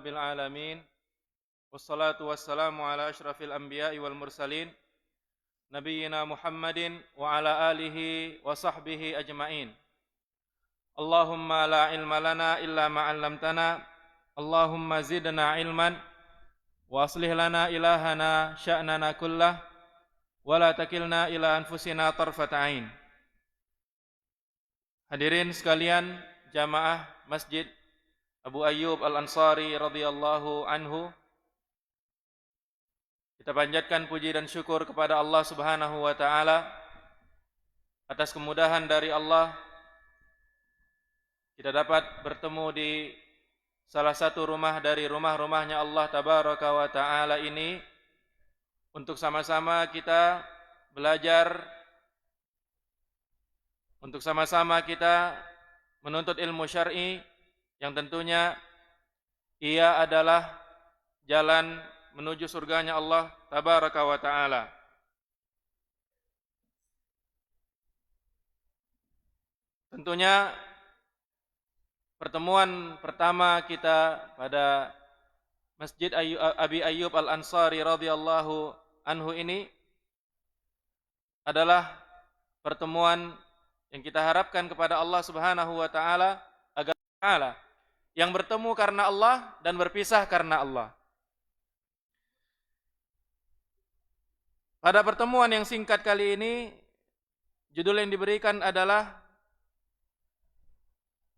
rabbil alamin. Wassalatu wassalamu ala asyrafil anbiya'i wal mursalin nabiyyina Muhammadin wa ala alihi wa sahbihi ajma'in. Allahumma la ilma lana illa ma 'allamtana. Allahumma zidna ilman wa aslih lana ilahana sya'nana kullah wa la takilna ila anfusina tarfata 'ain. Hadirin sekalian jamaah Masjid Abu Ayyub Al-Ansari radhiyallahu anhu, kita panjatkan puji dan syukur kepada Allah Subhanahu wa taala atas kemudahan dari Allah kita dapat bertemu di salah satu rumah dari rumah-rumahnya Allah Tabaraka wa taala ini untuk sama-sama kita belajar, untuk sama-sama kita menuntut ilmu syar'i yang tentunya ia adalah jalan menuju surganya Allah Tabaraka wa ta'ala. Tentunya pertemuan pertama kita pada Masjid Abi Ayyub Al-Ansari radhiyallahu anhu ini adalah pertemuan yang kita harapkan kepada Allah Subhanahu wa ta'ala agar ta'ala yang bertemu karena Allah dan berpisah karena Allah. Pada pertemuan yang singkat kali ini, judul yang diberikan adalah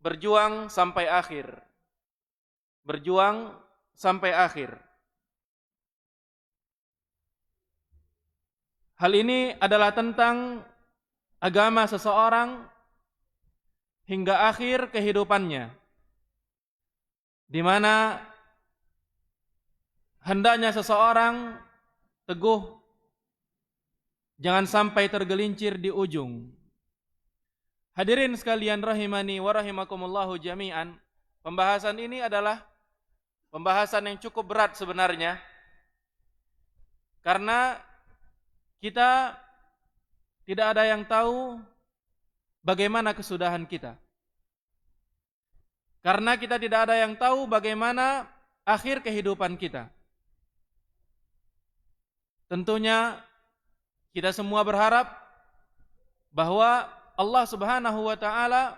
Berjuang sampai akhir. Berjuang sampai akhir. Hal ini adalah tentang agama seseorang hingga akhir kehidupannya, di mana hendaknya seseorang teguh, jangan sampai tergelincir di ujung. Hadirin sekalian rahimani wa rahimakumullahu jami'an, pembahasan ini adalah pembahasan yang cukup berat sebenarnya, karena kita tidak ada yang tahu bagaimana kesudahan kita. Karena kita tidak ada yang tahu bagaimana akhir kehidupan kita. Tentunya kita semua berharap bahwa Allah Subhanahu wa ta'ala,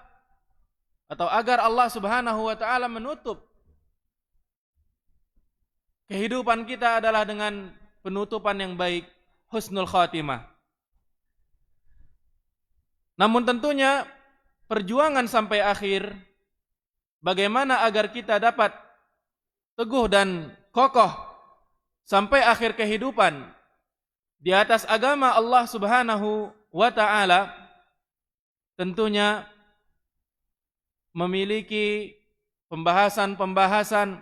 atau agar Allah Subhanahu wa ta'ala menutup kehidupan kita adalah dengan penutupan yang baik, husnul khatimah. Namun tentunya perjuangan sampai akhir, bagaimana agar kita dapat teguh dan kokoh sampai akhir kehidupan di atas agama Allah Subhanahu wa ta'ala, tentunya memiliki pembahasan-pembahasan,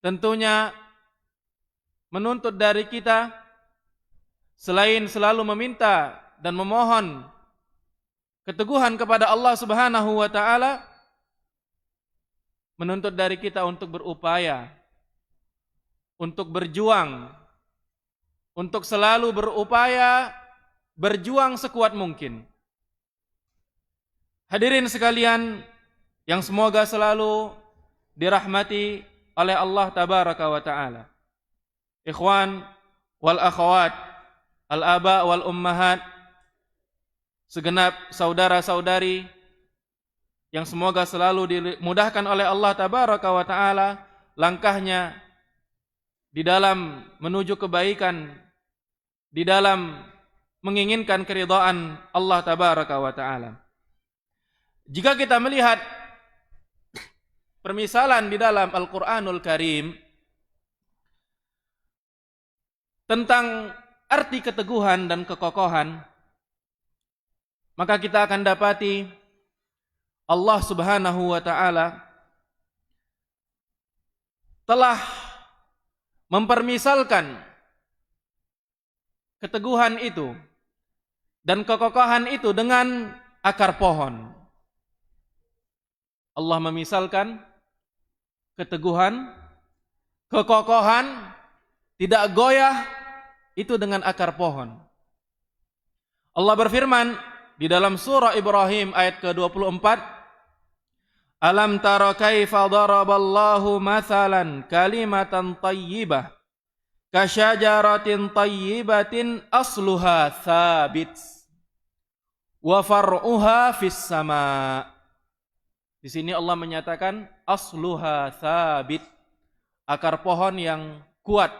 tentunya menuntut dari kita selain selalu meminta dan memohon keteguhan kepada Allah Subhanahu wa ta'ala, menuntut dari kita untuk berupaya, untuk berjuang, untuk selalu berupaya berjuang sekuat mungkin. Hadirin sekalian yang semoga selalu dirahmati oleh Allah Tabaraka wa ta'ala. Ikhwan wal akhwat, al-aba wal ummahat, segenap saudara-saudari yang semoga selalu dimudahkan oleh Allah Tabaraka wa ta'ala langkahnya di dalam menuju kebaikan, di dalam menginginkan keridhaan Allah Tabaraka wa ta'ala. Jika kita melihat permisalan di dalam Al-Quranul Karim tentang arti keteguhan dan kekokohan, maka kita akan dapati Allah Subhanahu wa ta'ala telah mempermisalkan keteguhan itu dan kekokohan itu dengan akar pohon. Allah memisalkan keteguhan, kekokohan, tidak goyah itu dengan akar pohon. Allah berfirman di dalam surah Ibrahim ayat ke-24, Alam tara kaifa daraballahu mathalan kalimatan tayyibah kasyajaratin tayyibatin asluha thabit wa far'uha fis sama. Di sini Allah menyatakan asluha thabit, akar pohon yang kuat,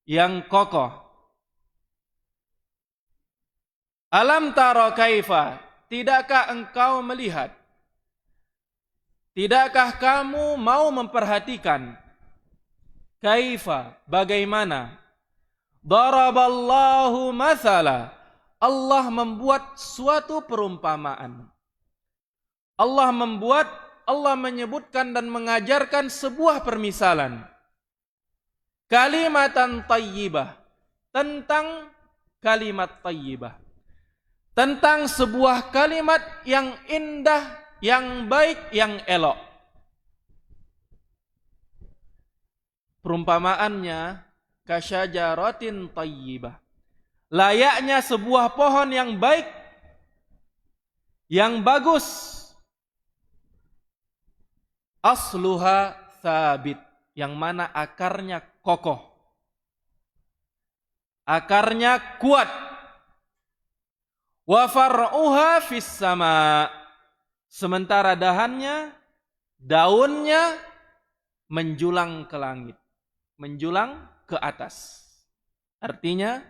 yang kokoh. Alam tara kaifa, tidakkah engkau melihat? Tidakkah kamu mau memperhatikan? Kaifa, bagaimana? Daraballahu mathala, Allah membuat suatu perumpamaan. Allah menyebutkan dan mengajarkan sebuah permisalan. Kalimatan tayyibah, tentang kalimat tayyibah. Tentang sebuah kalimat yang indah, yang baik, yang elok. Perumpamaannya kasyajaratin tayyibah. Layaknya sebuah pohon yang baik, yang bagus. Asluha thabit, yang mana akarnya kokoh. Akarnya kuat. Wa far'uha fis sama. Sementara daunnya menjulang ke langit, menjulang ke atas. Artinya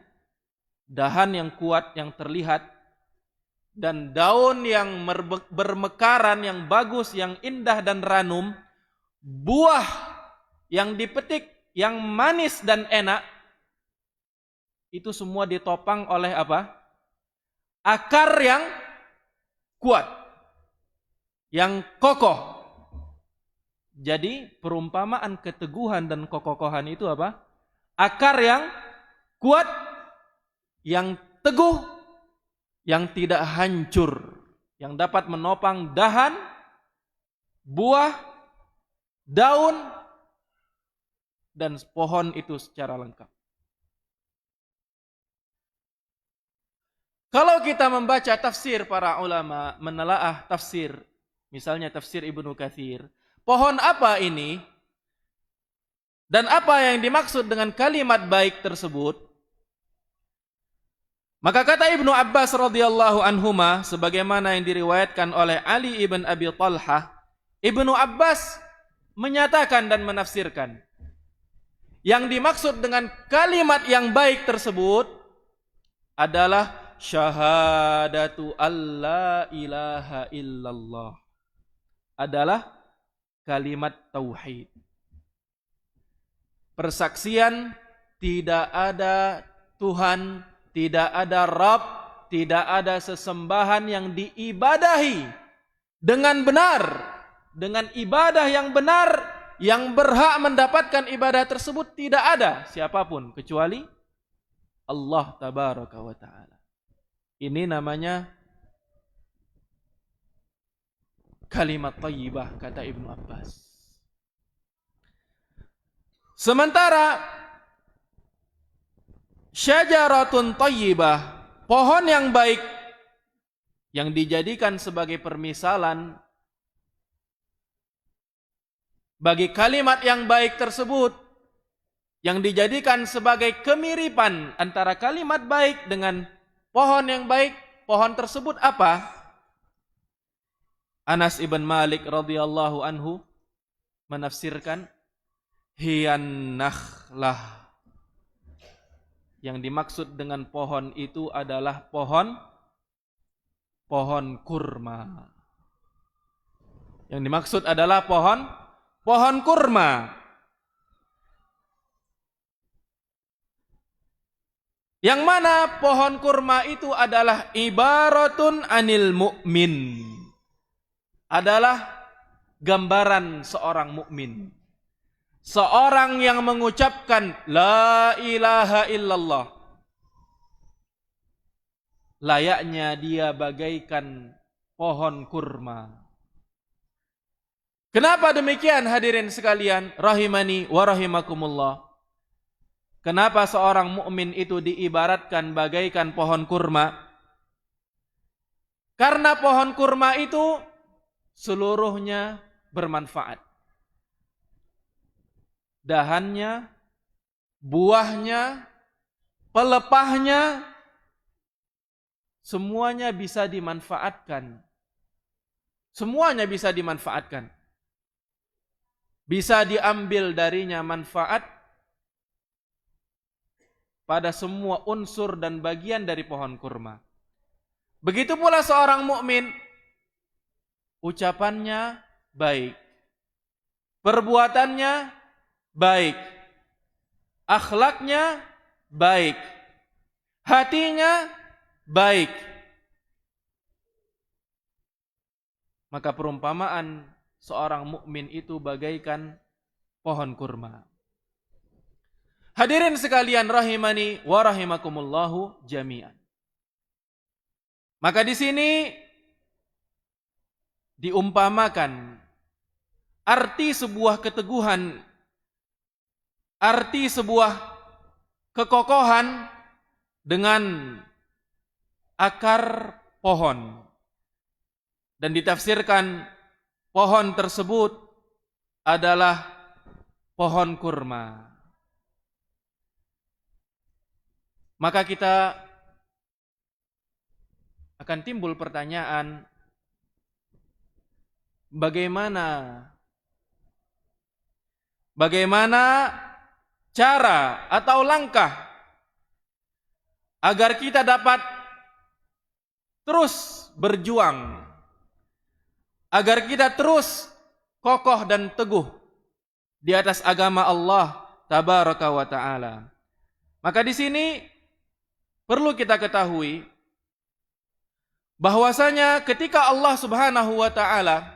dahan yang kuat yang terlihat dan daun yang bermekaran, yang bagus, yang indah dan ranum, buah yang dipetik, yang manis dan enak, itu semua ditopang oleh apa? Akar yang kuat, yang kokoh. Jadi perumpamaan keteguhan dan kekokohan itu apa? Akar yang kuat, yang teguh, yang tidak hancur, yang dapat menopang dahan, buah, daun, dan pohon itu secara lengkap. Kalau kita membaca tafsir para ulama, menelaah tafsir, misalnya tafsir Ibnu Katsir, pohon apa ini? Dan apa yang dimaksud dengan kalimat baik tersebut? Maka kata Ibnu Abbas radhiyallahu anhuma, sebagaimana yang diriwayatkan oleh Ali ibn Abi Talhah, Ibnu Abbas menyatakan dan menafsirkan, yang dimaksud dengan kalimat yang baik tersebut adalah syahadatu alla ilaha illallah, adalah kalimat tauhid. Persaksian tidak ada Tuhan, tidak ada Rabb, tidak ada sesembahan yang diibadahi dengan benar, dengan ibadah yang benar, yang berhak mendapatkan ibadah tersebut tidak ada siapapun kecuali Allah tabaraka wa ta'ala. Ini namanya kalimat thayyibah, kata Ibnu Abbas. Sementara syajaratun thayyibah, pohon yang baik yang dijadikan sebagai permisalan bagi kalimat yang baik tersebut, yang dijadikan sebagai kemiripan antara kalimat baik dengan pohon yang baik, pohon tersebut apa? Anas ibn Malik radhiyallahu anhu menafsirkan, hiyan nakhlah. Yang dimaksud dengan pohon itu adalah pohon kurma. Yang dimaksud adalah pohon kurma. Yang mana pohon kurma itu adalah ibaratun anil mu'min. Adalah gambaran seorang mukmin. Seorang yang mengucapkan la ilaha illallah, layaknya dia bagaikan pohon kurma. Kenapa demikian hadirin sekalian rahimani wa rahimakumullah? Kenapa seorang mukmin itu diibaratkan bagaikan pohon kurma? Karena pohon kurma itu seluruhnya bermanfaat. Dahannya, buahnya, pelepahnya, semuanya bisa dimanfaatkan. Semuanya bisa dimanfaatkan. Bisa diambil darinya manfaat pada semua unsur dan bagian dari pohon kurma. Begitu pula seorang mukmin, ucapannya baik, perbuatannya baik, akhlaknya baik, hatinya baik. Maka perumpamaan seorang mukmin itu bagaikan pohon kurma. Hadirin sekalian rahimani wa rahimakumullahu jami'an. Maka di sini diumpamakan arti sebuah keteguhan, arti sebuah kekokohan dengan akar pohon. Dan ditafsirkan pohon tersebut adalah pohon kurma. Maka kita akan timbul pertanyaan, bagaimana cara atau langkah agar kita dapat terus berjuang, agar kita terus kokoh dan teguh di atas agama Allah tabaraka wa taala. Maka di sini perlu kita ketahui bahwasanya ketika Allah Subhanahu wa taala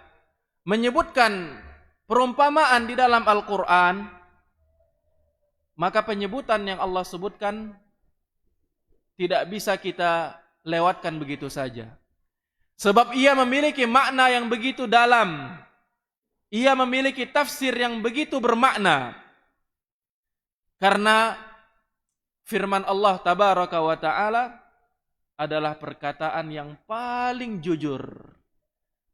menyebutkan perumpamaan di dalam Al-Qur'an, maka penyebutan yang Allah sebutkan tidak bisa kita lewatkan begitu saja. Sebab ia memiliki makna yang begitu dalam. Ia memiliki tafsir yang begitu bermakna. Karena firman Allah tabaraka wa ta'ala adalah perkataan yang paling jujur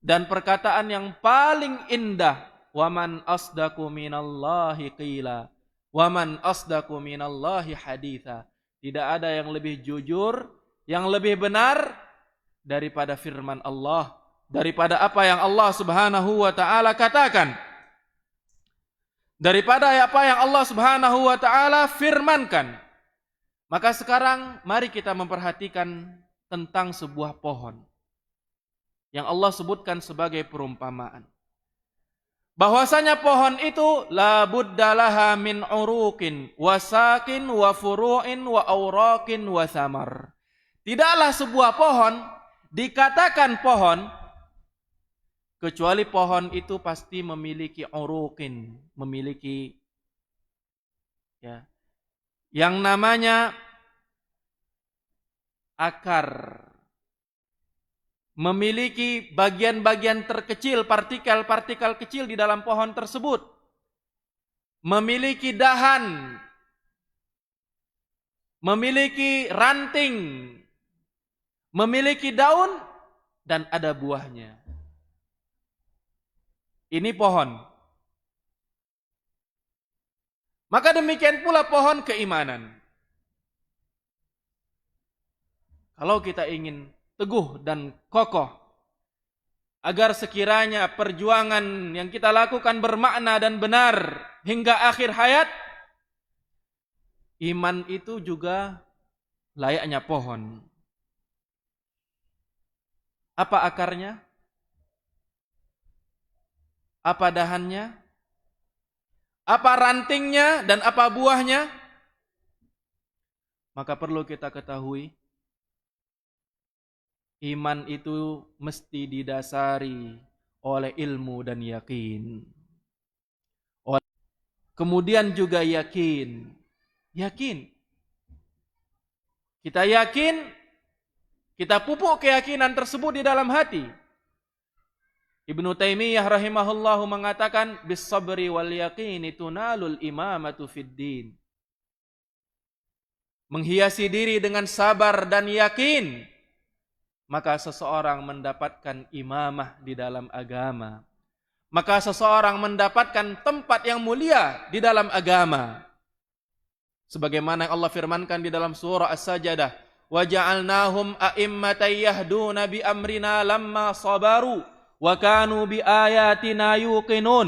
dan perkataan yang paling indah. Waman asdaqu minallahi qila, waman asdaqu minallahi haditha. Tidak ada yang lebih jujur, yang lebih benar daripada firman Allah, daripada apa yang Allah Subhanahu wa taala katakan, daripada apa yang Allah Subhanahu wa taala firmankan. Maka sekarang mari kita memperhatikan tentang sebuah pohon yang Allah sebutkan sebagai perumpamaan. Bahwasanya pohon itu la buddalaha min uruqin wa sakin wa furu'in wa auraqin wa thamar. Tidaklah sebuah pohon dikatakan pohon kecuali pohon itu pasti memiliki uruqin, memiliki yang namanya akar, memiliki bagian-bagian terkecil, partikel-partikel kecil di dalam pohon tersebut, memiliki dahan, memiliki ranting, memiliki daun, dan ada buahnya. Ini pohon. Maka demikian pula pohon keimanan. Kalau kita ingin teguh dan kokoh, agar sekiranya perjuangan yang kita lakukan bermakna dan benar hingga akhir hayat, iman itu juga layaknya pohon. Apa akarnya? Apa dahannya? Apa rantingnya dan apa buahnya? Maka perlu kita ketahui, iman itu mesti didasari oleh ilmu dan yakin. Kemudian juga yakin. Yakin. Kita yakin, kita pupuk keyakinan tersebut di dalam hati. Ibnu Taimiyah rahimahullahu mengatakan, bis sabri wal yaqini tunalul imamatu fid din. Menghiasi diri dengan sabar dan yakin, maka seseorang mendapatkan imamah di dalam agama. Maka seseorang mendapatkan tempat yang mulia di dalam agama. Sebagaimana yang Allah firmankan di dalam surah As-Sajdah, وَجَعَلْنَاهُمْ أَئِمَّةً يَهْدُونَ بِأَمْرِنَا لَمَّا صَبَرُوا وَكَانُوا بِآيَاتِنَا يُوقِنُونَ.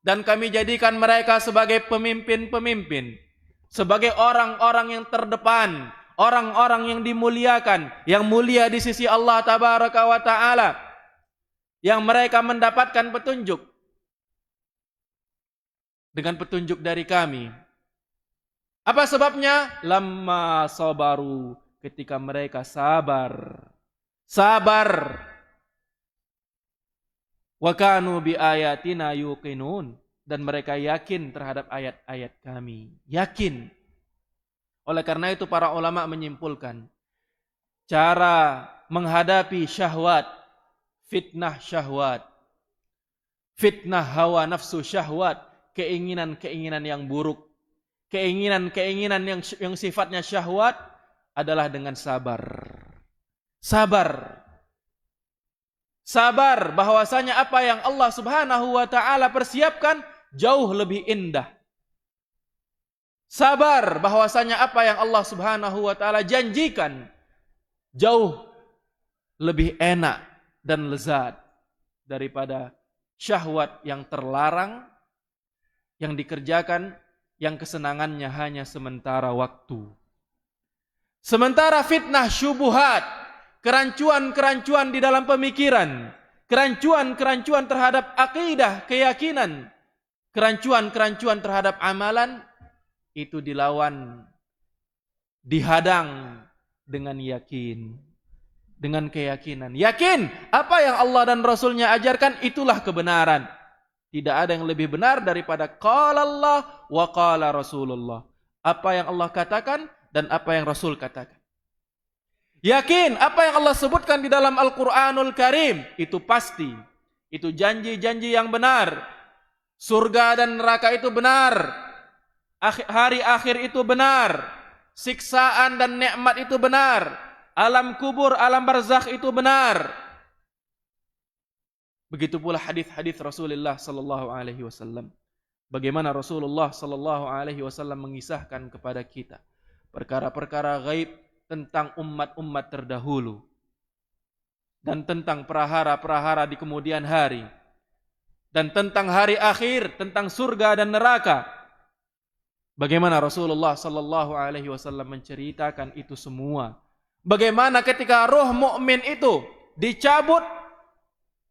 Dan kami jadikan mereka sebagai pemimpin-pemimpin, sebagai orang-orang yang terdepan, orang-orang yang dimuliakan, yang mulia di sisi Allah Tabaraka wa Ta'ala, yang mereka mendapatkan petunjuk dengan petunjuk dari kami. Apa sebabnya? Lamma sabaru, ketika mereka sabar. Wa kanu bi ayatina yuqinun, dan mereka yakin terhadap ayat-ayat kami. Yakin. Oleh karena itu para ulama menyimpulkan cara menghadapi syahwat, fitnah syahwat, fitnah hawa nafsu syahwat, keinginan-keinginan yang buruk, keinginan-keinginan yang sifatnya syahwat adalah dengan sabar. Sabar bahwasanya apa yang Allah Subhanahu wa Ta'ala persiapkan jauh lebih indah. Sabar bahwasanya apa yang Allah Subhanahu wa Ta'ala janjikan jauh lebih enak dan lezat daripada syahwat yang terlarang, yang dikerjakan, yang kesenangannya hanya sementara waktu. Sementara fitnah syubuhat, kerancuan-kerancuan di dalam pemikiran, kerancuan-kerancuan terhadap akidah, keyakinan, kerancuan-kerancuan terhadap amalan, itu dilawan, dihadang dengan yakin, dengan keyakinan. Yakin apa yang Allah dan Rasulnya ajarkan itulah kebenaran. Tidak ada yang lebih benar daripada qala Allah wa qala Rasulullah. Apa yang Allah katakan dan apa yang Rasul katakan. Yakin apa yang Allah sebutkan di dalam Al-Quranul Karim itu pasti. Itu janji-janji yang benar. Surga dan neraka itu benar. Hari akhir itu benar. Siksaan dan nikmat itu benar. Alam kubur, alam barzakh itu benar. Begitu pula hadis-hadis Rasulullah sallallahu alaihi wasallam. Bagaimana Rasulullah sallallahu alaihi wasallam mengisahkan kepada kita perkara-perkara gaib tentang umat-umat terdahulu dan tentang prahara-prahara di kemudian hari dan tentang hari akhir, tentang surga dan neraka. Bagaimana Rasulullah sallallahu alaihi wasallam menceritakan itu semua. Bagaimana ketika roh mukmin itu dicabut,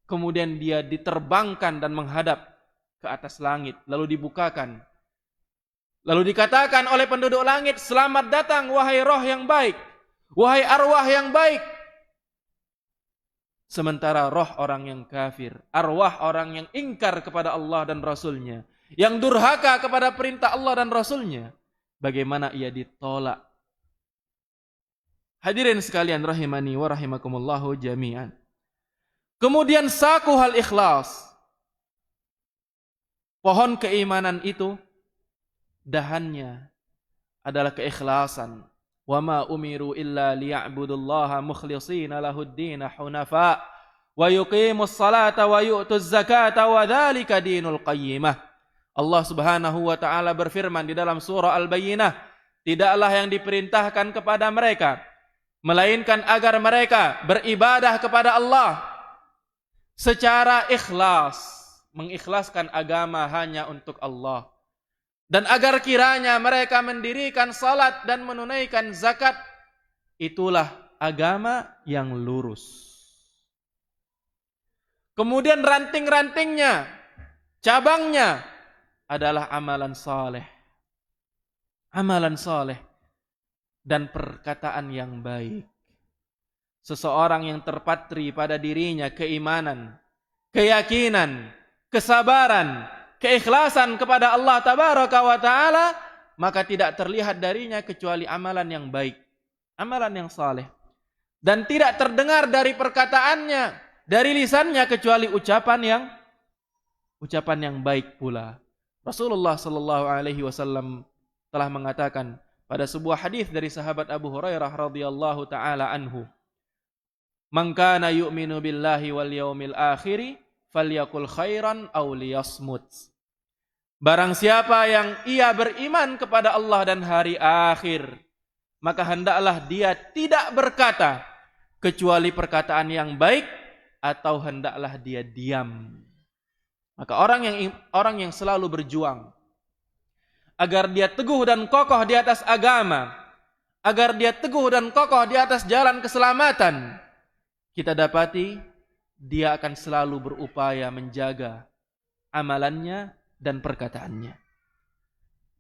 kemudian dia diterbangkan dan menghadap ke atas langit, lalu dibukakan. Lalu dikatakan oleh penduduk langit, selamat datang wahai roh yang baik, wahai arwah yang baik. Sementara roh orang yang kafir, arwah orang yang ingkar kepada Allah dan Rasulnya, yang durhaka kepada perintah Allah dan Rasulnya, bagaimana ia ditolak. Hadirin sekalian rahimani wa rahimakumullahu jami'an. Kemudian saku hal ikhlas. Pohon keimanan itu dahannya adalah keikhlasan. Wa ma umiru illa liya'budullaha mukhlishina lahud-din hunafa wa yuqimus salata wa yu'tuz zakata wa dzalika dinul qayyimah. Allah Subhanahu wa taala berfirman di dalam surah Al-Bayyinah, tidaklah yang diperintahkan kepada mereka melainkan agar mereka beribadah kepada Allah secara ikhlas, mengikhlaskan agama hanya untuk Allah, dan agar kiranya mereka mendirikan salat dan menunaikan zakat. Itulah agama yang lurus. Kemudian ranting-rantingnya, cabangnya adalah amalan saleh. Amalan saleh dan perkataan yang baik. Seseorang yang terpatri pada dirinya keimanan, keyakinan, kesabaran, keikhlasan kepada Allah Tabaraka wa Ta'ala, maka tidak terlihat darinya kecuali amalan yang baik, amalan yang saleh. Dan tidak terdengar dari perkataannya, dari lisannya, kecuali ucapan yang baik pula. Rasulullah sallallahu alaihi wasallam telah mengatakan pada sebuah hadis dari sahabat Abu Hurairah radhiyallahu taala anhu, Man kana yu'minu billahi wal yaumil akhiri falyakul khairan aw liyasmut. Barang siapa yang ia beriman kepada Allah dan hari akhir, maka hendaklah dia tidak berkata kecuali perkataan yang baik, atau hendaklah dia diam. Maka orang yang selalu berjuang agar dia teguh dan kokoh di atas agama, agar dia teguh dan kokoh di atas jalan keselamatan, kita dapati dia akan selalu berupaya menjaga amalannya dan perkataannya.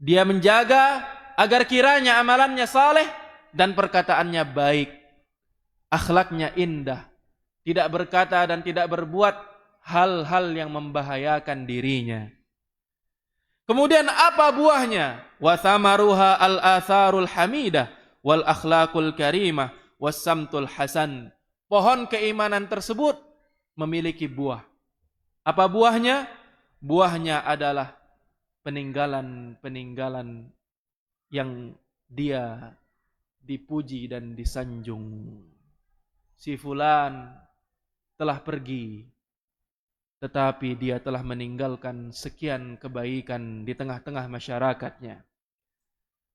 Dia menjaga agar kiranya amalannya saleh dan perkataannya baik, akhlaknya indah, tidak berkata dan tidak berbuat hal-hal yang membahayakan dirinya. Kemudian apa buahnya? Wa thamaruha al-atharul hamidah wal akhlaqul karimah was samtul hasan. Pohon keimanan tersebut memiliki buah. Apa buahnya? Buahnya adalah peninggalan-peninggalan yang dia dipuji dan disanjung. Si fulan telah pergi, tetapi dia telah meninggalkan sekian kebaikan di tengah-tengah masyarakatnya.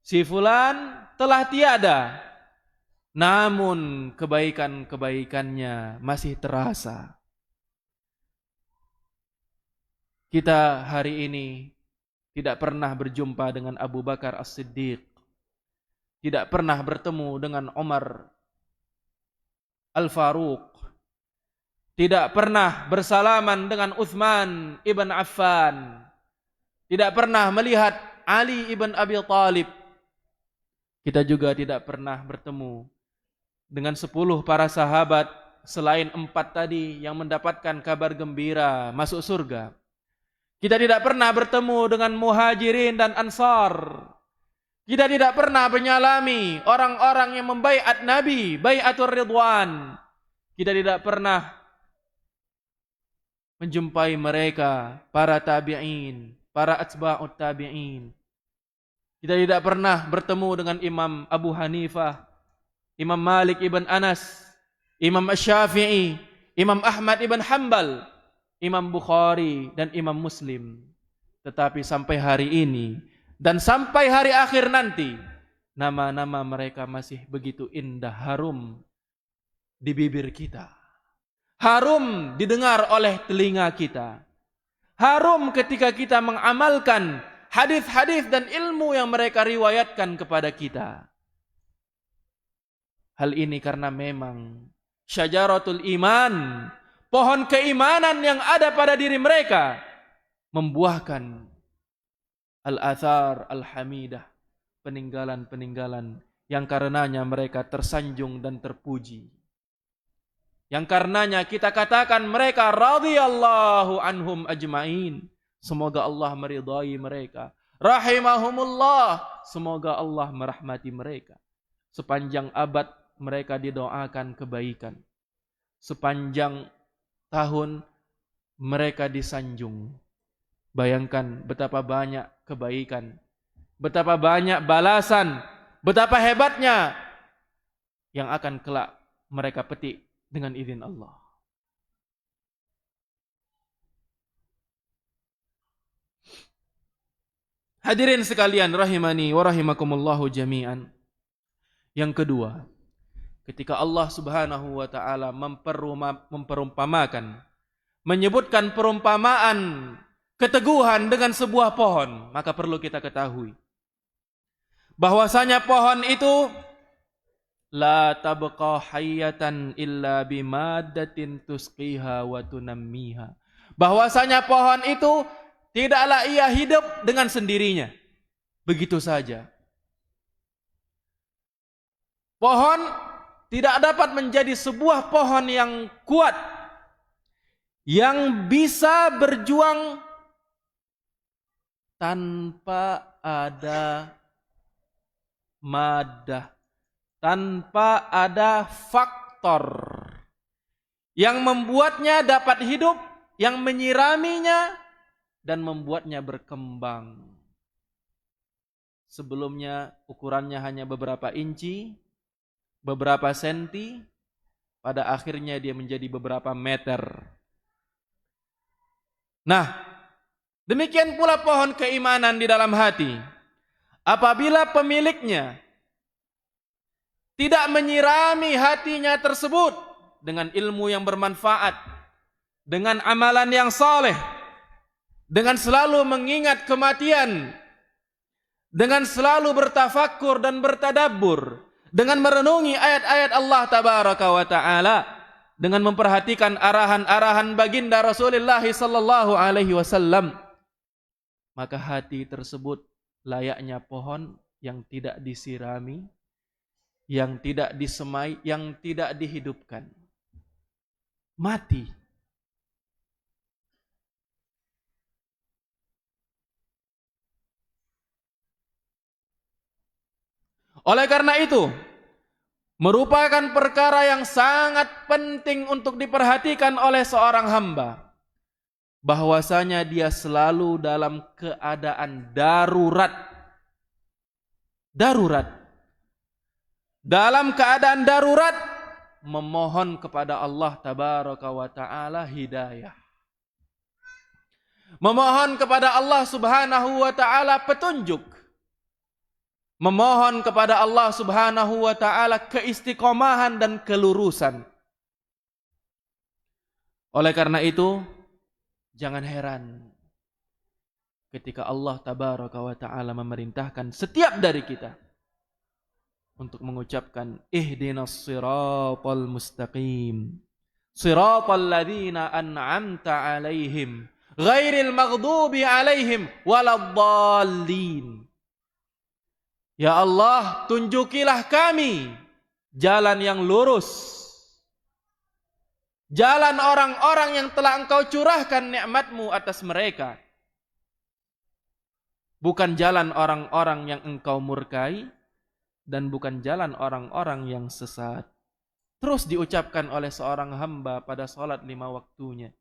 Si fulan telah tiada, namun kebaikan-kebaikannya masih terasa. Kita hari ini tidak pernah berjumpa dengan Abu Bakar As-Siddiq, tidak pernah bertemu dengan Umar Al-Faruq, tidak pernah bersalaman dengan Uthman ibn Affan, tidak pernah melihat Ali ibn Abi Thalib. Kita juga tidak pernah bertemu dengan 10 para sahabat selain 4 tadi yang mendapatkan kabar gembira masuk surga. Kita tidak pernah bertemu dengan Muhajirin dan Ansar. Kita tidak pernah menyalami orang-orang yang membaiat Nabi, baiatur Ridwan. Kita tidak pernah menjumpai mereka, para tabi'in, para atba'ut tabi'in. Kita tidak pernah bertemu dengan Imam Abu Hanifah, Imam Malik ibn Anas, Imam Asy-Syafi'i, Imam Ahmad ibn Hanbal, Imam Bukhari dan Imam Muslim. Tetapi sampai hari ini dan sampai hari akhir nanti, nama-nama mereka masih begitu indah, harum di bibir kita, harum didengar oleh telinga kita, harum ketika kita mengamalkan hadis-hadis dan ilmu yang mereka riwayatkan kepada kita. Hal ini karena memang syajaratul iman, pohon keimanan yang ada pada diri mereka, membuahkan al-athar al-hamidah, peninggalan-peninggalan yang karenanya mereka tersanjung dan terpuji. Yang karenanya kita katakan mereka radhiyallahu anhum ajma'in. Semoga Allah meridai mereka. Rahimahumullah. Semoga Allah merahmati mereka. Sepanjang abad mereka didoakan kebaikan. Sepanjang tahun mereka disanjung. Bayangkan betapa banyak kebaikan, betapa banyak balasan, betapa hebatnya yang akan kelak mereka petik dengan izin Allah. Hadirin sekalian rahimani wa rahimakumullahu jami'an. Yang kedua, ketika Allah Subhanahu wa taala memperumpamakan, menyebutkan perumpamaan keteguhan dengan sebuah pohon, maka perlu kita ketahui bahwasanya pohon itu la tabqa hayyatan illa bimaddatin tusqiha wa tunammiha. Bahwasanya pohon itu tidaklah ia hidup dengan sendirinya, begitu saja. Pohon tidak dapat menjadi sebuah pohon yang kuat, yang bisa berjuang tanpa ada madah, tanpa ada faktor yang membuatnya dapat hidup, yang menyiraminya dan membuatnya berkembang. Sebelumnya ukurannya hanya beberapa inci, beberapa senti, pada akhirnya dia menjadi beberapa meter. Nah, demikian pula pohon keimanan di dalam hati. Apabila pemiliknya tidak menyirami hatinya tersebut dengan ilmu yang bermanfaat, dengan amalan yang saleh, dengan selalu mengingat kematian, dengan selalu bertafakkur dan bertadabbur, dengan merenungi ayat-ayat Allah tabaraka wa taala, dengan memperhatikan arahan-arahan baginda Rasulullah sallallahu alaihi wasallam, maka hati tersebut layaknya pohon yang tidak disirami, yang tidak disemai, yang tidak dihidupkan. Mati. Oleh karena itu, merupakan perkara yang sangat penting untuk diperhatikan oleh seorang hamba, bahwasanya dia selalu dalam keadaan darurat. Darurat. Dalam keadaan darurat, memohon kepada Allah tabaraka wa ta'ala hidayah. Memohon kepada Allah subhanahu wa ta'ala petunjuk. Memohon kepada Allah subhanahu wa ta'ala keistiqomahan dan kelurusan. Oleh karena itu, jangan heran ketika Allah tabaraka wa ta'ala memerintahkan setiap dari kita untuk mengucapkan ihdinas siratal mustaqim, siratal ladzina an'amta alaihim, ghairil maghdubi alaihim waladdallin. Ya Allah, tunjukilah kami jalan yang lurus, jalan orang-orang yang telah Engkau curahkan nikmat-Mu atas mereka, bukan jalan orang-orang yang Engkau murkai, dan bukan jalan orang-orang yang sesat. Terus diucapkan oleh seorang hamba pada salat 5 waktunya.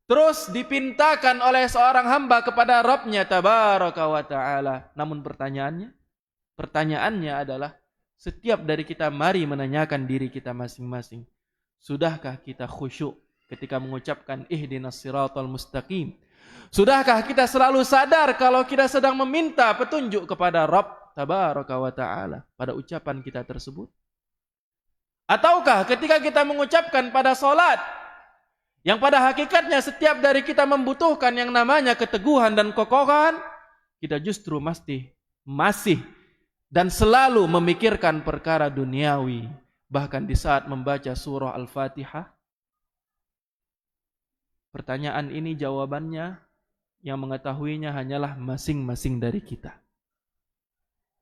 Terus dipintakan oleh seorang hamba kepada Rabb-Nya tabaraka wa ta'ala. Namun pertanyaannya adalah, setiap dari kita mari menanyakan diri kita masing-masing. Sudahkah kita khusyuk ketika mengucapkan ihdinas siratal mustaqim? Sudahkah kita selalu sadar kalau kita sedang meminta petunjuk kepada Rabb tabaraka wa ta'ala pada ucapan kita tersebut? Ataukah ketika kita mengucapkan pada salat, yang pada hakikatnya setiap dari kita membutuhkan yang namanya keteguhan dan kokohan, kita justru masih dan selalu memikirkan perkara duniawi, bahkan di saat membaca surah Al-Fatihah? Pertanyaan ini jawabannya yang mengetahuinya hanyalah masing-masing dari kita.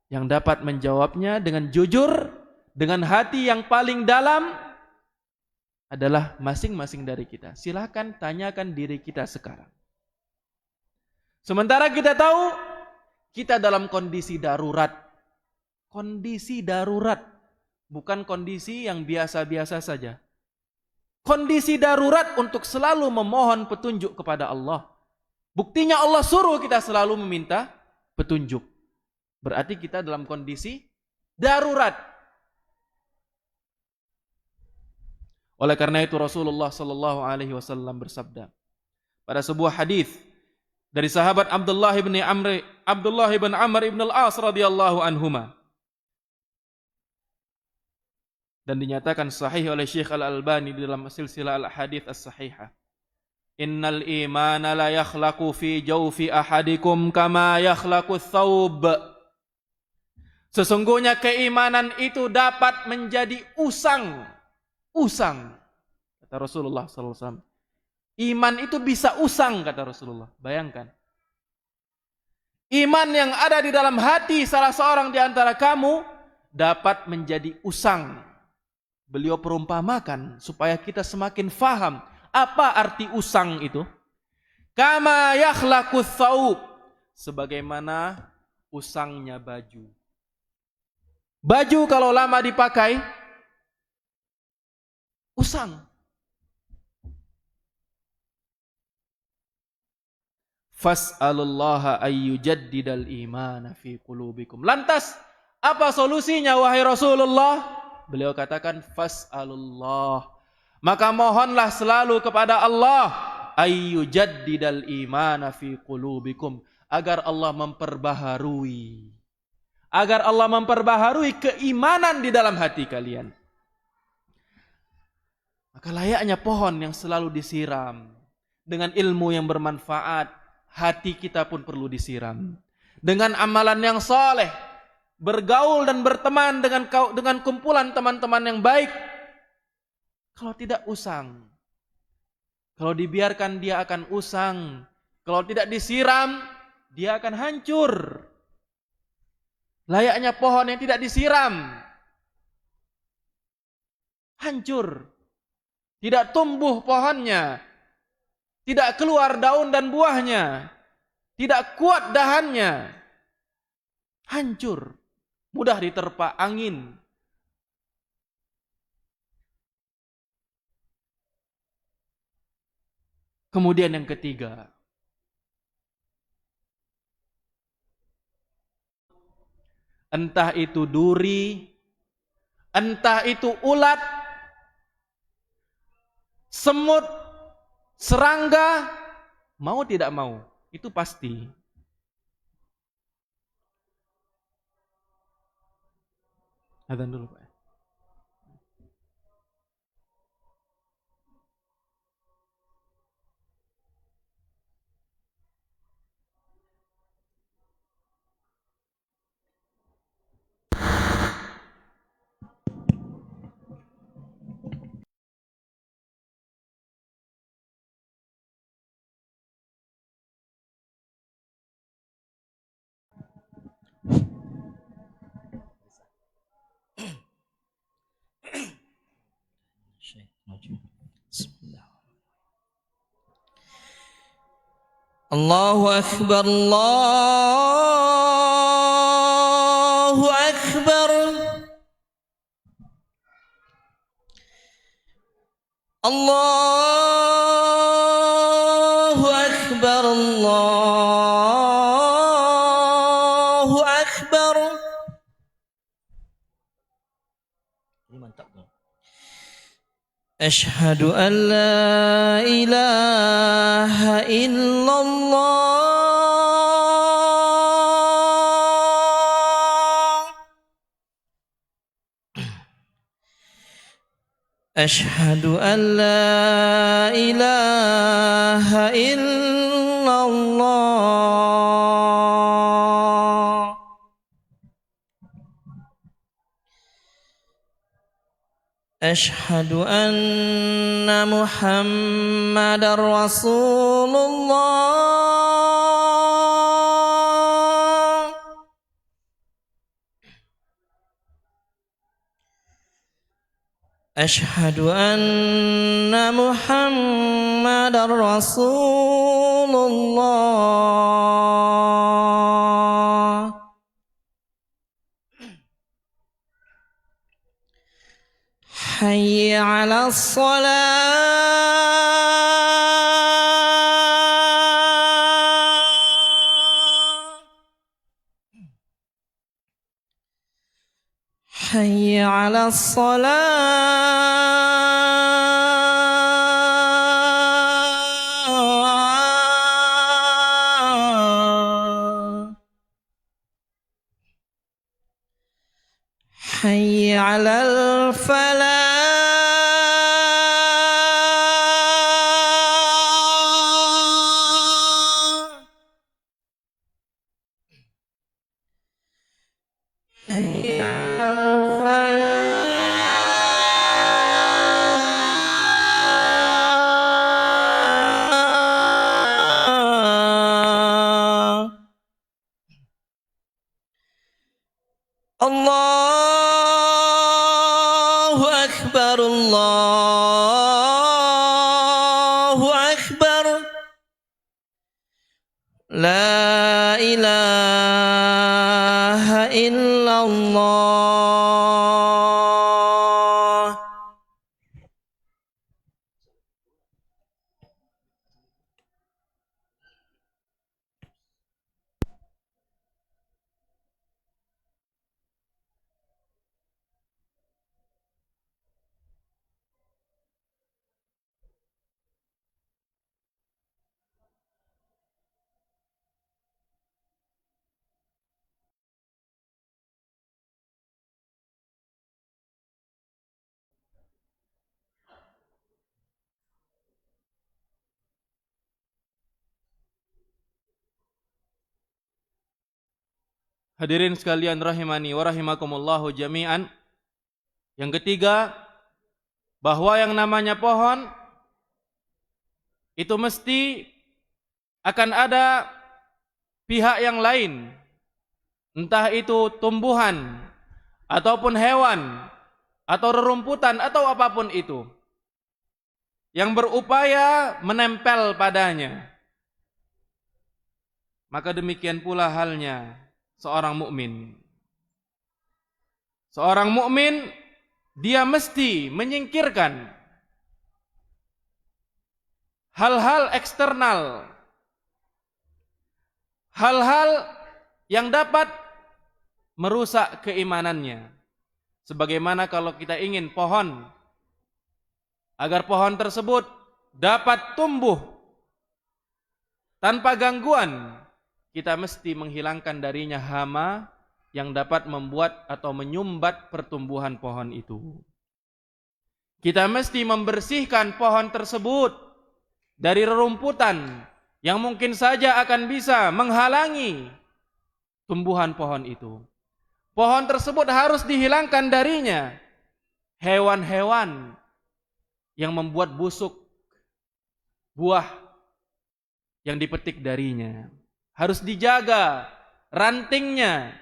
Yang dapat menjawabnya dengan jujur, dengan hati yang paling dalam, adalah masing-masing dari kita. Silakan tanyakan diri kita sekarang. Sementara kita tahu, kita dalam kondisi darurat. Kondisi darurat, bukan kondisi yang biasa-biasa saja. Kondisi darurat untuk selalu memohon petunjuk kepada Allah. Buktinya Allah suruh kita selalu meminta petunjuk. Berarti kita dalam kondisi darurat. Oleh karena itu Rasulullah sallallahu alaihi wasallam bersabda pada sebuah hadis dari sahabat Abdullah bin Amr ibn al-As radhiyallahu anhuma, dan dinyatakan sahih oleh Syekh Al-Albani di dalam silsilah al-hadits as-sahihah. Innal imana la yakhlaqu fi jawfi ahadikum kama yakhlaqu thawb. Sesungguhnya keimanan itu dapat menjadi usang, kata Rasulullah SAW. Iman itu bisa usang, kata Rasulullah. Bayangkan, iman yang ada di dalam hati salah seorang di antara kamu dapat menjadi usang. Beliau perumpamakan supaya kita semakin faham apa arti usang itu. Kama yakhlaqu thawb, sebagaimana usangnya baju. Baju kalau lama dipakai usang. Fas'alullaha ayyujaddidal imana fi qulubikum. Lantas, apa solusinya wahai Rasulullah? Beliau katakan fas'alullah. Maka mohonlah selalu kepada Allah ayyujaddidal imana fi qulubikum, agar Allah memperbaharui keimanan di dalam hati kalian. Maka layaknya pohon yang selalu disiram dengan ilmu yang bermanfaat, hati kita pun perlu disiram dengan amalan yang soleh, bergaul dan berteman dengan kumpulan teman-teman yang baik. Kalau tidak usang, kalau dibiarkan dia akan usang, kalau tidak disiram dia akan hancur. Layaknya pohon yang tidak disiram, hancur. Tidak tumbuh pohonnya, tidak keluar daun dan buahnya, tidak kuat dahannya, hancur, mudah diterpa angin. Kemudian yang ketiga, entah itu duri, entah itu ulat, semut, serangga, mau tidak mau, itu pasti. Adzan dulu, Pak. Allahu Akbar, Allahu Akbar, Allahu Akbar, Allahu Akbar. Ini mantap dong. Asyhadu an la ilaha illallah. Asyhadu an la ilaha illallah. Asyhadu anna Muhammadar Rasulullah. Asyhadu anna Muhammadar Rasulullah. Hayya 'alas shalah. Hayya 'alas shalah. Hayya 'alal falah. Hayya 'alal falah. Allahu Akbar, Allahu Akbar. La ilaha illallah. Hadirin sekalian rahimani wa rahimakumullahu jami'an. Yang ketiga, bahwa yang namanya pohon itu mesti akan ada pihak yang lain, entah itu tumbuhan ataupun hewan atau rerumputan atau apapun itu, yang berupaya menempel padanya. Maka demikian pula halnya seorang mukmin. Seorang mukmin dia mesti menyingkirkan hal-hal eksternal, hal-hal yang dapat merusak keimanannya. Sebagaimana kalau kita ingin pohon, agar pohon tersebut dapat tumbuh tanpa gangguan, kita mesti menghilangkan darinya hama yang dapat membuat atau menyumbat pertumbuhan pohon itu. Kita mesti membersihkan pohon tersebut dari rerumputan yang mungkin saja akan bisa menghalangi tumbuhan pohon itu. Pohon tersebut harus dihilangkan darinya hewan-hewan yang membuat busuk buah yang dipetik darinya. Harus dijaga rantingnya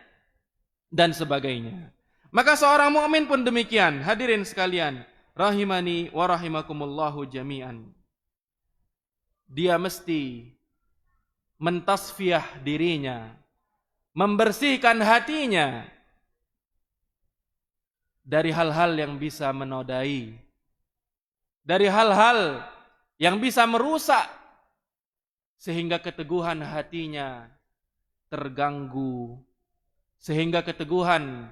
dan sebagainya. Maka seorang mukmin pun demikian. Hadirin sekalian, rahimani wa rahimakumullahu jami'an. Dia mesti mentasfiyah dirinya, membersihkan hatinya dari hal-hal yang bisa menodai, dari hal-hal yang bisa merusak, sehingga keteguhan hatinya terganggu, sehingga keteguhan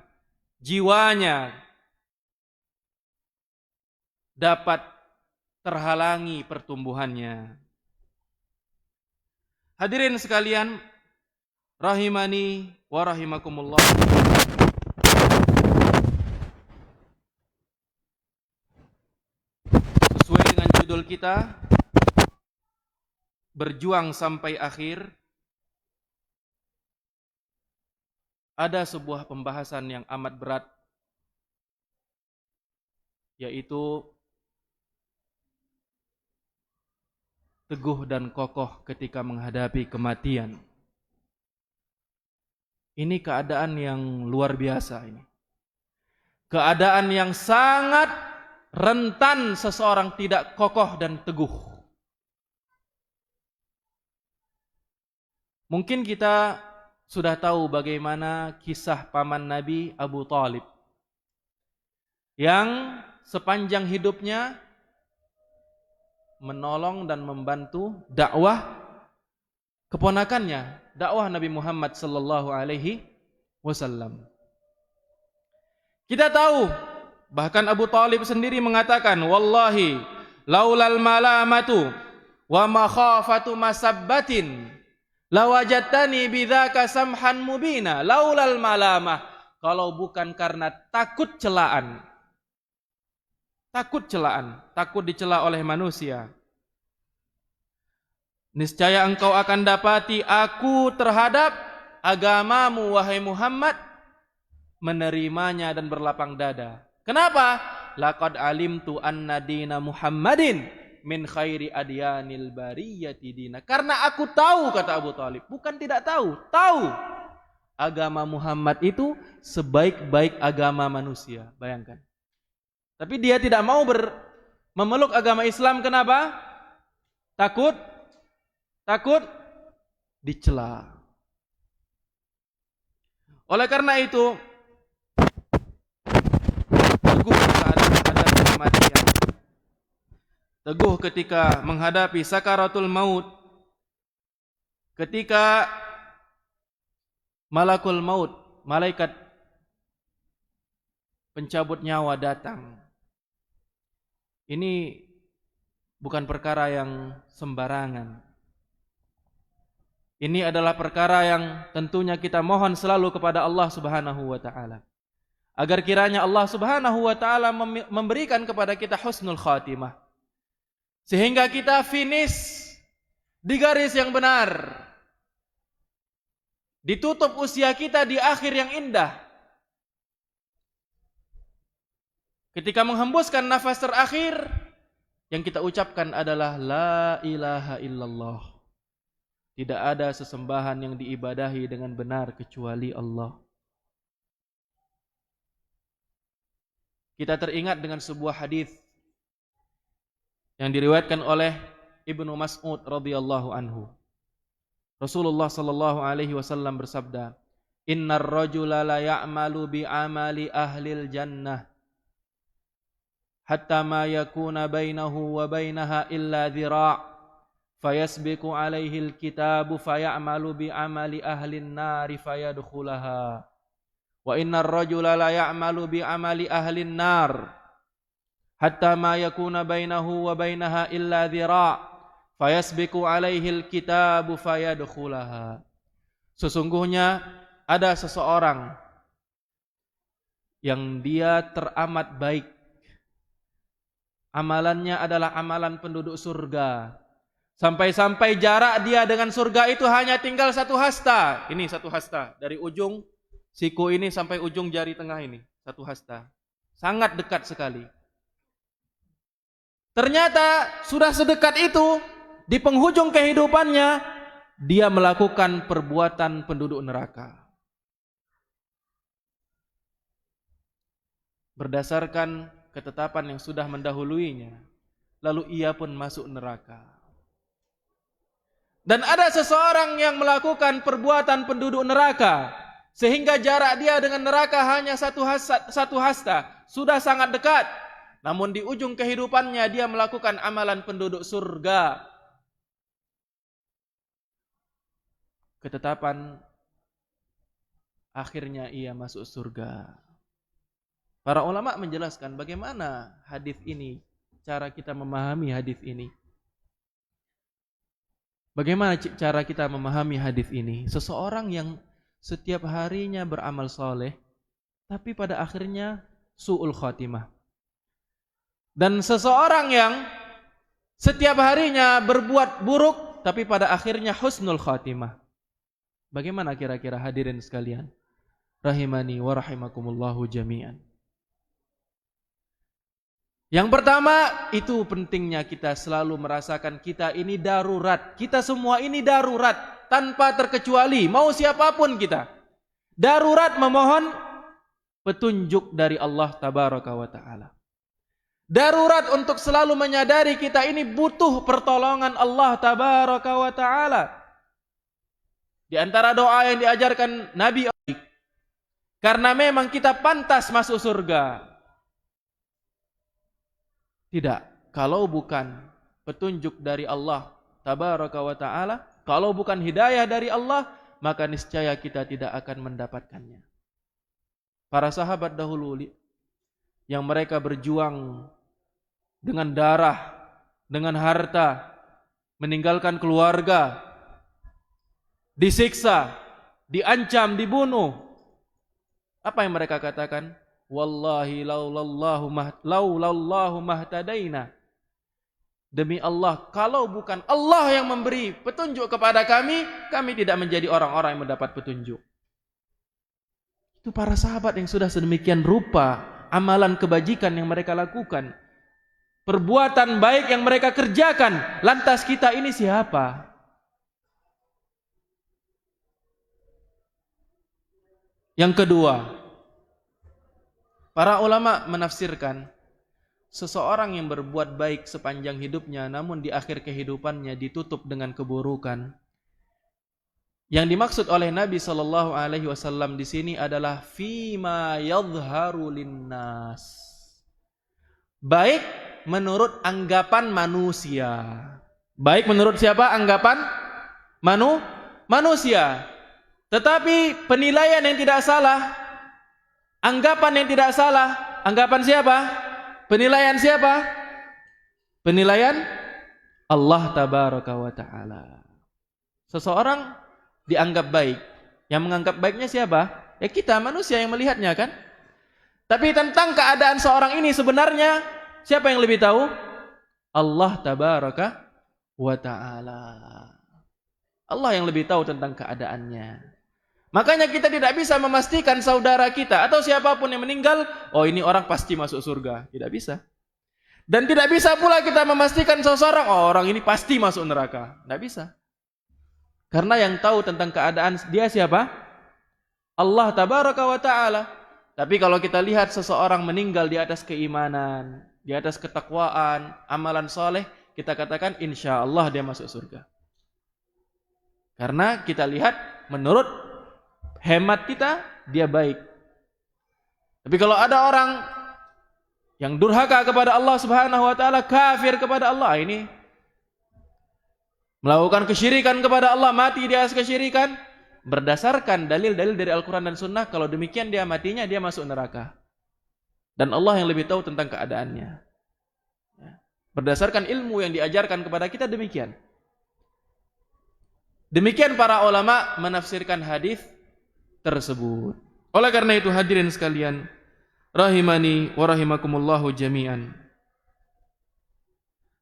jiwanya dapat terhalangi pertumbuhannya. Hadirin sekalian, rahimani wa rahimakumullah. Sesuai dengan judul kita, berjuang sampai akhir, ada sebuah pembahasan yang amat berat, yaitu teguh dan kokoh ketika menghadapi kematian. Ini keadaan yang luar biasa ini. Keadaan yang sangat rentan seseorang tidak kokoh dan teguh. Mungkin kita sudah tahu bagaimana kisah paman Nabi Abu Thalib yang sepanjang hidupnya menolong dan membantu dakwah keponakannya, dakwah Nabi Muhammad sallallahu alaihi wasallam. Kita tahu bahkan Abu Thalib sendiri mengatakan, wallahi laulal malamatu wa makhafatu masabbatin lawajadtani bidzaka samhan mubina. Laulal malamah, kalau bukan karena takut celaan, takut dicela oleh manusia, niscaya engkau akan dapati aku terhadap agamamu wahai Muhammad menerimanya dan berlapang dada. Kenapa? Laqad alimtu anna dina Muhammadin min khairi adyanil bariyati dina. Karena aku tahu, kata Abu Thalib, bukan tidak tahu, tahu agama Muhammad itu sebaik-baik agama manusia. Bayangkan. Tapi dia tidak mau memeluk agama Islam. Kenapa? Takut dicela. Oleh karena itu, teguh saat menghadapi kematian, teguh ketika menghadapi sakaratul maut, ketika malakul maut, malaikat pencabut nyawa datang. Ini bukan perkara yang sembarangan. Ini adalah perkara yang tentunya kita mohon selalu kepada Allah Subhanahu wa taala, agar kiranya Allah Subhanahu wa taala memberikan kepada kita husnul khatimah, sehingga kita finish di garis yang benar, Ditutup usia kita di akhir yang indah. Ketika menghembuskan nafas terakhir, yang kita ucapkan adalah la ilaha illallah. Tidak ada sesembahan yang diibadahi dengan benar kecuali Allah. Kita teringat dengan sebuah hadis yang diriwayatkan oleh Ibnu Mas'ud radhiyallahu anhu. Rasulullah sallallahu alaihi wasallam bersabda, "Innar rajula la ya'malu bi amali ahlil jannah hatta ma yakuna bainahu wa bainaha illa dhira' fayasbiqu alaihi alkitabu fayamalu bi amali ahlin nari fayadkhulaha wa innar rajula la ya'malu bi amali ahlin nar hatta ma yakuna bainahu wa bainaha illa dhira' fayasbiqu alaihi alkitabu fayadkhulaha." Sesungguhnya ada seseorang yang dia teramat baik, amalannya adalah amalan penduduk surga, sampai-sampai jarak dia dengan surga itu hanya tinggal satu hasta. Ini satu hasta, dari ujung siku ini sampai ujung jari tengah ini, satu hasta. Sangat dekat sekali. Ternyata sudah sedekat itu, di penghujung kehidupannya, dia melakukan perbuatan penduduk neraka. Berdasarkan ketetapan yang sudah mendahuluinya, lalu ia pun masuk neraka. Dan ada seseorang yang melakukan perbuatan penduduk neraka, sehingga jarak dia dengan neraka hanya satu hasta, sudah sangat dekat. Namun di ujung kehidupannya dia melakukan amalan penduduk surga. Ketetapan akhirnya ia masuk surga. Para ulama menjelaskan bagaimana hadis ini, cara kita memahami hadis ini. Bagaimana cara kita memahami hadis ini? Seseorang yang setiap harinya beramal soleh, tapi pada akhirnya su'ul khatimah. Dan seseorang yang setiap harinya berbuat buruk, tapi pada akhirnya husnul khatimah. Bagaimana kira-kira hadirin sekalian? Rahimani wa rahimakumullahu jami'an. Yang pertama, itu pentingnya kita selalu merasakan kita ini darurat. Kita semua ini darurat, tanpa terkecuali, mau siapapun kita. Darurat memohon petunjuk dari Allah tabaraka wa ta'ala. Darurat untuk selalu menyadari kita ini butuh pertolongan Allah tabaraka wa ta'ala. Di antara doa yang diajarkan Nabi, karena memang kita pantas masuk surga. Tidak, kalau bukan petunjuk dari Allah tabaraka wa ta'ala, kalau bukan hidayah dari Allah, maka niscaya kita tidak akan mendapatkannya. Para sahabat dahulu yang mereka berjuang dengan darah, dengan harta, meninggalkan keluarga, disiksa, diancam, dibunuh. Apa yang mereka katakan? Wallahi laulallahu mahtadaina. Demi Allah, kalau bukan Allah yang memberi petunjuk kepada kami tidak menjadi orang-orang yang mendapat petunjuk. Itu para sahabat yang sudah sedemikian rupa amalan kebajikan yang mereka lakukan, perbuatan baik yang mereka kerjakan. Lantas kita ini siapa? Yang kedua, para ulama menafsirkan seseorang yang berbuat baik sepanjang hidupnya namun di akhir kehidupannya ditutup dengan keburukan. Yang dimaksud oleh Nabi sallallahu alaihi wasallam di sini adalah fima yadhharu linnas. Baik menurut anggapan manusia. Baik menurut siapa? Anggapan manusia. Tetapi penilaian yang tidak salah, anggapan yang tidak salah, anggapan siapa? Penilaian siapa? Penilaian Allah tabaraka wa ta'ala. Seseorang dianggap baik. Yang menganggap baiknya siapa? Ya kita manusia yang melihatnya kan. Tapi tentang keadaan seorang ini sebenarnya siapa yang lebih tahu? Allah tabaraka wa ta'ala. Allah yang lebih tahu tentang keadaannya. Makanya kita tidak bisa memastikan saudara kita atau siapapun yang meninggal, oh ini orang pasti masuk surga. Tidak bisa. Dan tidak bisa pula kita memastikan seseorang, oh orang ini pasti masuk neraka. Tidak bisa. Karena yang tahu tentang keadaan dia siapa? Allah tabaraka wa ta'ala. Tapi kalau kita lihat seseorang meninggal di atas keimanan, di atas ketakwaan, amalan soleh, kita katakan insya Allah dia masuk surga. Karena kita lihat menurut hemat kita, dia baik. Tapi kalau ada orang yang durhaka kepada Allah Subhanahu wa taala, kafir kepada Allah, ini melakukan kesyirikan kepada Allah, mati di atas kesyirikan, berdasarkan dalil-dalil dari Al-Qur'an dan Sunnah, kalau demikian dia matinya dia masuk neraka. Dan Allah yang lebih tahu tentang keadaannya. Berdasarkan ilmu yang diajarkan kepada kita demikian. Demikian para ulama menafsirkan hadis tersebut. Oleh karena itu hadirin sekalian, rahimani wa rahimakumullahu jami'an,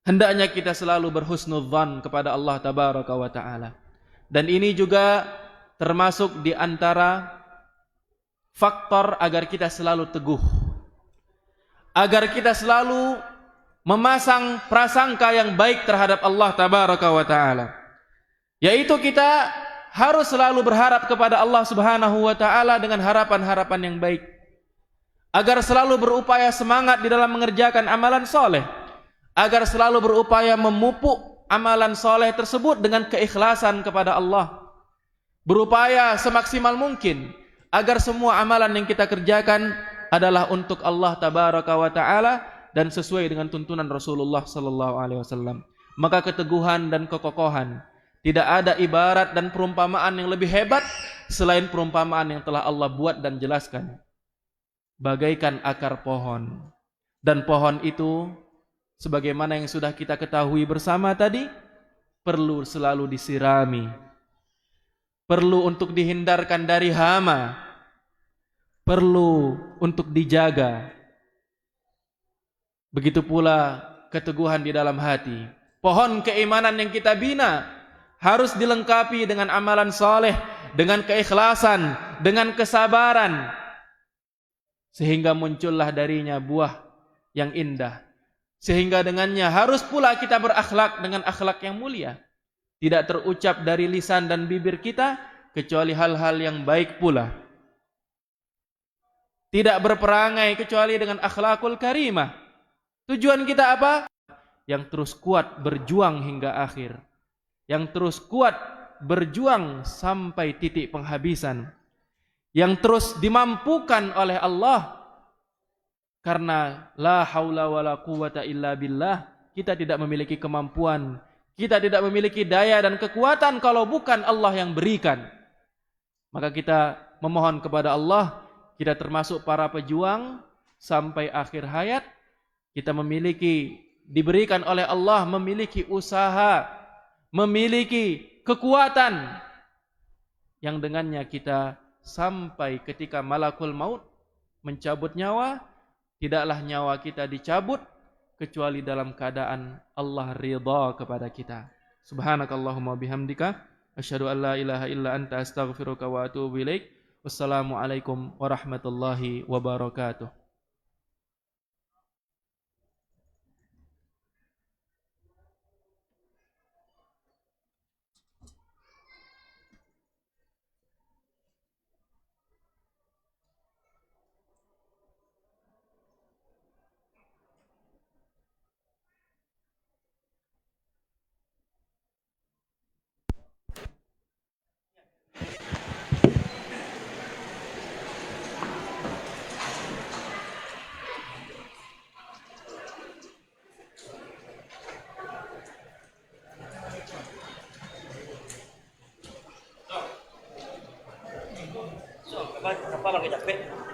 hendaknya kita selalu berhusnudzan kepada Allah tabaraka wa ta'ala. Dan ini juga termasuk di antara faktor agar kita selalu teguh, agar kita selalu memasang prasangka yang baik terhadap Allah tabaraka wa ta'ala, yaitu kita harus selalu berharap kepada Allah Subhanahu wa taala dengan harapan-harapan yang baik, agar selalu berupaya semangat di dalam mengerjakan amalan soleh, agar selalu berupaya memupuk amalan soleh tersebut dengan keikhlasan kepada Allah, berupaya semaksimal mungkin agar semua amalan yang kita kerjakan adalah untuk Allah tabaraka wa taala dan sesuai dengan tuntunan Rasulullah sallallahu alaihi wasallam. Maka keteguhan dan kekokohan, tidak ada ibarat dan perumpamaan yang lebih hebat selain perumpamaan yang telah Allah buat dan jelaskan. Bagaikan akar pohon. Dan pohon itu, sebagaimana yang sudah kita ketahui bersama tadi, perlu selalu disirami. Perlu untuk dihindarkan dari hama. Perlu untuk dijaga. Begitu pula keteguhan di dalam hati. Pohon keimanan yang kita bina harus dilengkapi dengan amalan soleh, dengan keikhlasan, dengan kesabaran, sehingga muncullah darinya buah yang indah. Sehingga dengannya harus pula kita berakhlak dengan akhlak yang mulia. Tidak terucap dari lisan dan bibir kita kecuali hal-hal yang baik pula. Tidak berperangai kecuali dengan akhlakul karimah. Tujuan kita apa? Yang terus kuat berjuang hingga akhir. Yang terus kuat berjuang sampai titik penghabisan, yang terus dimampukan oleh Allah, karena la haula wala quwata illa billah, kita tidak memiliki kemampuan, kita tidak memiliki daya dan kekuatan kalau bukan Allah yang berikan. Maka kita memohon kepada Allah, kita termasuk para pejuang sampai akhir hayat, kita diberikan oleh Allah memiliki usaha, memiliki kekuatan yang dengannya kita sampai ketika malakul maut mencabut nyawa, tidaklah nyawa kita dicabut kecuali dalam keadaan Allah ridha kepada kita. Subhanakallahumma bihamdika asyhadu an la ilaha illa anta astaghfiruka wa atubu ilaik. Wassalamualaikum warahmatullahi wabarakatuh. Apa pakai capek?